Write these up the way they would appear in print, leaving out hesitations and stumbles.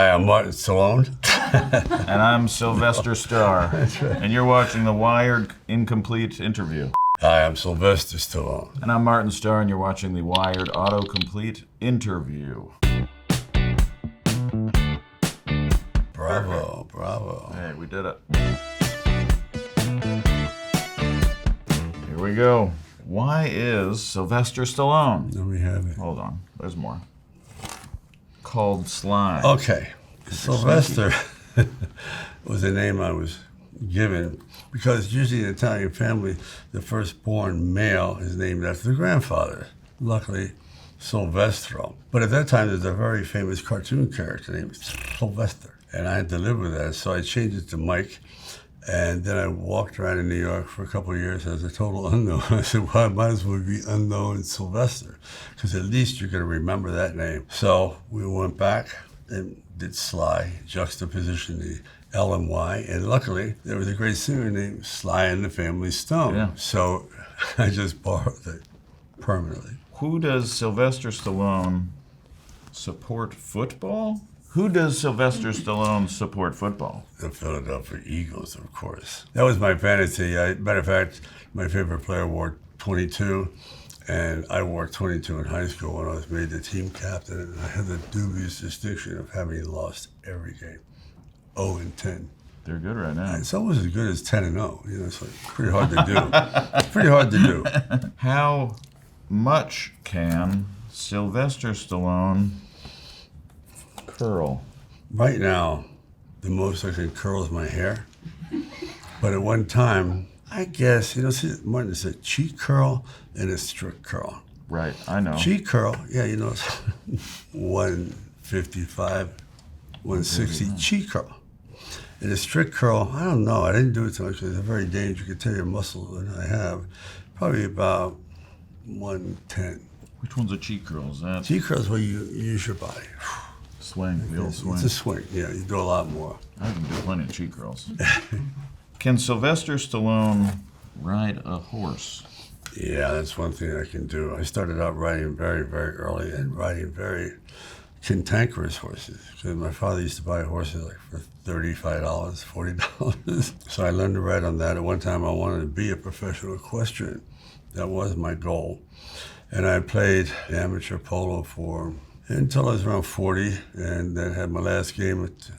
Hi, I'm Martin Stallone. And I'm Sylvester Starr. That's right. And you're watching the Wired Incomplete Interview. Hi, I'm Sylvester Stallone. And I'm Martin Starr, and you're watching the Wired Autocomplete Interview. Bravo, bravo. Hey, we did it. Here we go. Why is Sylvester Stallone? There we have it. Hold on, there's more. Called Slime. Okay, Sylvester was a name I was given because usually in an Italian family, the firstborn male is named after the grandfather. Luckily, Silvestro. But at that time, there's a very famous cartoon character named Sylvester. And I had to live with that, so I changed it to Mike. And then I walked around in New York for a couple of years as a total unknown. I said, well, I might as well be unknown Sylvester, because at least you're going to remember that name. So we went back and did Sly, juxtaposition the L and Y, and luckily there was a great singer named Sly and the Family Stone. Yeah. So I just borrowed it permanently. Who does Sylvester Stallone support football? Who does Sylvester Stallone support football? The Philadelphia Eagles, of course. That was my fantasy. Matter of fact, my favorite player wore 22, and I wore 22 in high school when I was made the team captain, and I had the dubious distinction of having lost every game, 0-10. They're good right now. It's almost as good as 10-0. You know, it's like pretty hard to do. It's pretty hard to do. How much can Sylvester Stallone curl? Right now, the most I can curl is my hair. But at one time, I guess, you know, see, Martin said cheek curl and a strict curl. Right, I know. Cheek curl, yeah, you know, it's 155, 160 cheek curl. And a strict curl, I don't know, I didn't do it too much because it's very dangerous. You can tell your muscle that I have, probably about 110. Which one's a cheek curl? Is that Cheek curl is where you use your body. swing, the old swing? It's a swing, yeah, you do a lot more. I can do plenty of cheek curls. Can Sylvester Stallone ride a horse? Yeah, that's one thing I can do. I started out riding very, very early and riding very cantankerous horses because my father used to buy horses like for $35, $40. So I learned to ride on that. At one time, I wanted to be a professional equestrian. That was my goal. And I played amateur polo until I was around 40, and then had my last game at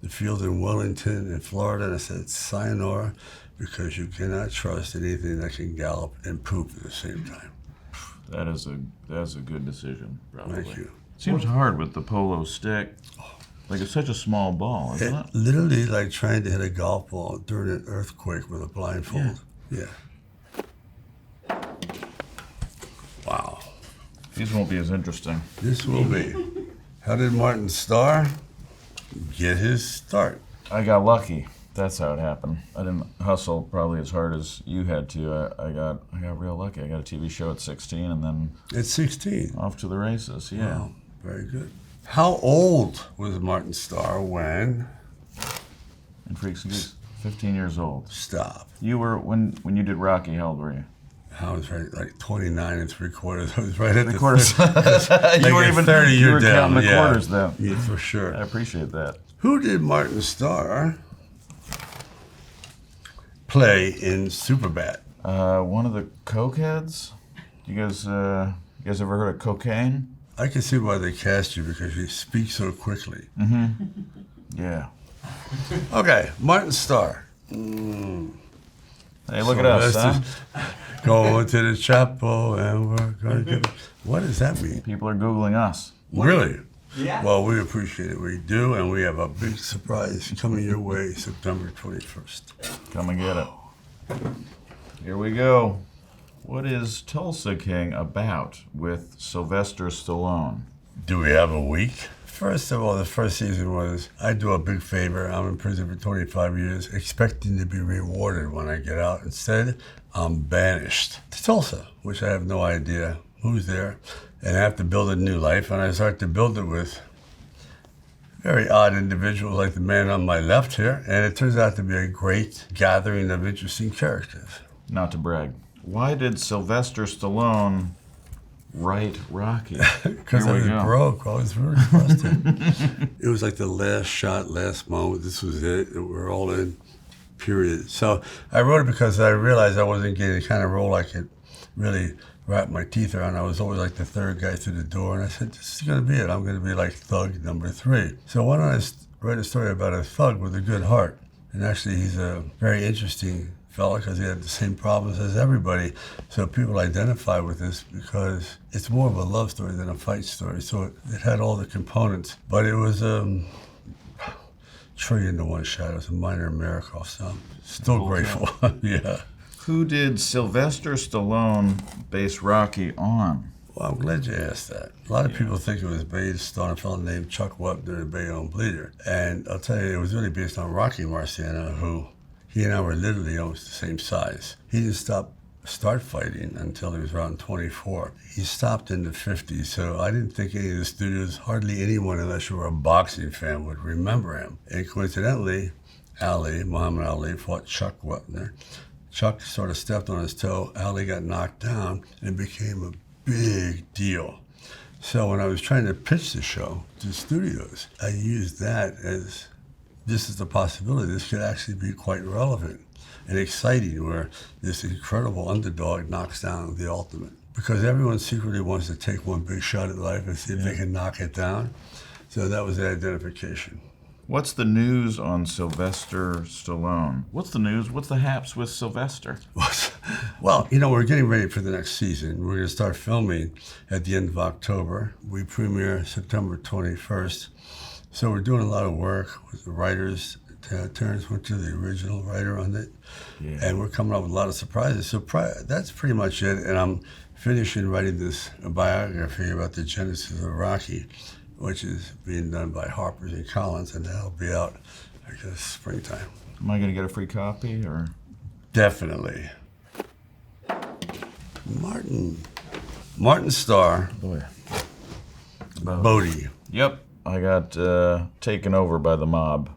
the field in Wellington in Florida, and I said, sayonara, because you cannot trust anything that can gallop and poop at the same time. That's a good decision, probably. Thank you. Seems hard with the polo stick. Like it's such a small ball, isn't it? Literally like trying to hit a golf ball during an earthquake with a blindfold. Yeah. Wow. These won't be as interesting. This will be. How did Martin Starr get his start? I got lucky. That's how it happened. I didn't hustle probably as hard as you had to. I got real lucky. I got a TV show at 16 and then At 16. off to the races. Yeah. Wow, very good. How old was Martin Starr when? And Freaks and Geeks, 15 years old. Stop. You were when you did Rocky. How old were you? I was right, like 29 3/4. I was right at the Quarters. you were even 30. You were down. counting the quarters then. Yeah, for sure. I appreciate that. Who did Martin Starr play in Superbad? One of the cokeheads. You guys ever heard of cocaine? I can see why they cast you because you speak so quickly. Yeah. Okay, Martin Starr. Hey, look at us, huh? Going to the chapel and we're going to get... What does that mean? People are Googling us. Really? Yeah. Well, we appreciate it. We do, and we have a big surprise coming your way September 21st. Come and get it. Here we go. What is Tulsa King about with Sylvester Stallone? Do we have a week? First of all, the first season was, I do a big favor. I'm in prison for 25 years, expecting to be rewarded when I get out. Instead, I'm banished to Tulsa, which I have no idea who's there. And I have to build a new life, and I start to build it with very odd individuals like the man on my left here. And it turns out to be a great gathering of interesting characters. Not to brag. Why did Sylvester Stallone Right, Rocky. Because I was broke. I was really busted. It was like the last shot, last moment. This was it. We're all in, period. So I wrote it because I realized I wasn't getting the kind of role I could really wrap my teeth around. I was always like the third guy through the door. And I said, this is going to be it. I'm going to be like thug number 3. So why don't I write a story about a thug with a good heart? And actually, he's a very interesting fella because he had the same problems as everybody. So people identify with this because it's more of a love story than a fight story. So it had all the components, but it was trillion to one shot. It was a minor miracle, so I'm still grateful. Yeah. Who did Sylvester Stallone base Rocky on? Well, I'm glad you asked that. A lot of people think it was based on a fellow named Chuck Wepner, the Bayonne Bleeder. And I'll tell you, it was really based on Rocky Marciano, who he and I were literally almost the same size. He didn't start fighting until he was around 24. He stopped in the 50s, so I didn't think any of the studios, hardly anyone unless you were a boxing fan, would remember him. And coincidentally, Muhammad Ali, fought Chuck Wepner. Chuck sort of stepped on his toe. Ali got knocked down and became a big deal. So when I was trying to pitch the show to studios, I used that as this is the possibility. This could actually be quite relevant and exciting, where this incredible underdog knocks down the ultimate. Because everyone secretly wants to take one big shot at life and see if they can knock it down. So that was the identification. What's the news on Sylvester Stallone? What's the news? What's the haps with Sylvester? Well, we're getting ready for the next season. We're going to start filming at the end of October. We premiere September 21st. So we're doing a lot of work with the writers. Terrence went to the original writer on it. Yeah. And we're coming up with a lot of surprises. So that's pretty much it. And I'm finishing writing this biography about the genesis of Rocky, which is being done by Harpers and Collins, and that'll be out, I guess, springtime. Am I going to get a free copy, or? Definitely. Martin Starr. Boy. Bodie. Yep. I got taken over by the mob.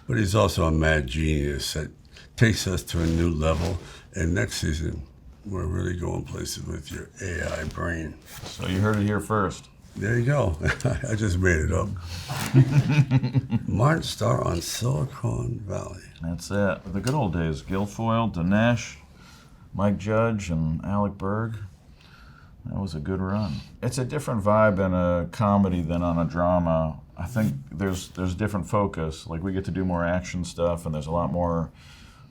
But he's also a mad genius that takes us to a new level. And next season, we're really going places with your AI brain. So you heard it here first. There you go. I just made it up. Martin Starr on Silicon Valley. That's it. The good old days. Guilfoyle, Dinesh, Mike Judge, and Alec Berg. That was a good run. It's a different vibe in a comedy than on a drama. I think there's different focus. Like, we get to do more action stuff, and there's a lot more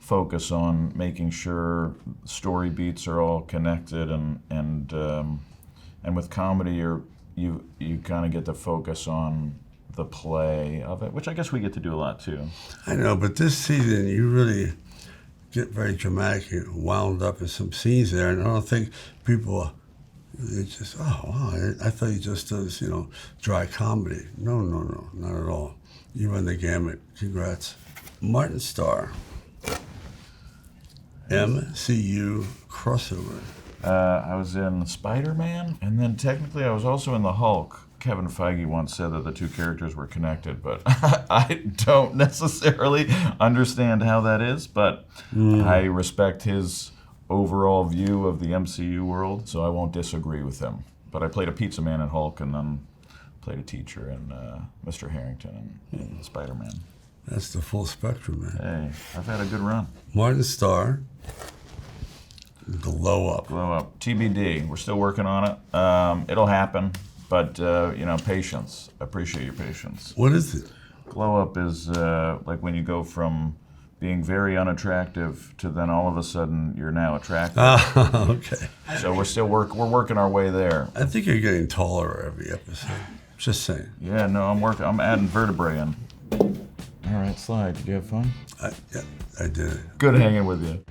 focus on making sure story beats are all connected, and with comedy you kind of get to focus on the play of it, which I guess we get to do a lot too. I know, but this season you really get very dramatic. You're wound up in some scenes there, and I don't think people, they just, oh, wow, I thought he just does, dry comedy. No, not at all. You run the gamut. Congrats. Martin Starr. MCU crossover. I was in Spider-Man, and then technically I was also in the Hulk. Kevin Feige once said that the two characters were connected, but I don't necessarily understand how that is, but I respect his overall view of the MCU world, so I won't disagree with him. But I played a pizza man in Hulk, and then played a teacher in Mr. Harrington in Spider-Man. That's the full spectrum, man. Hey, I've had a good run. Martin Starr. Glow up. Glow up. TBD. We're still working on it. It'll happen, but patience. I appreciate your patience. What is it? Glow up is like when you go from being very unattractive to then all of a sudden you're now attractive. Oh, okay. So we're working our way there. I think you're getting taller every episode. Just saying. Yeah, no, I'm adding vertebrae in. All right, Sly, did you have fun? Yeah, I did. Good hanging with you.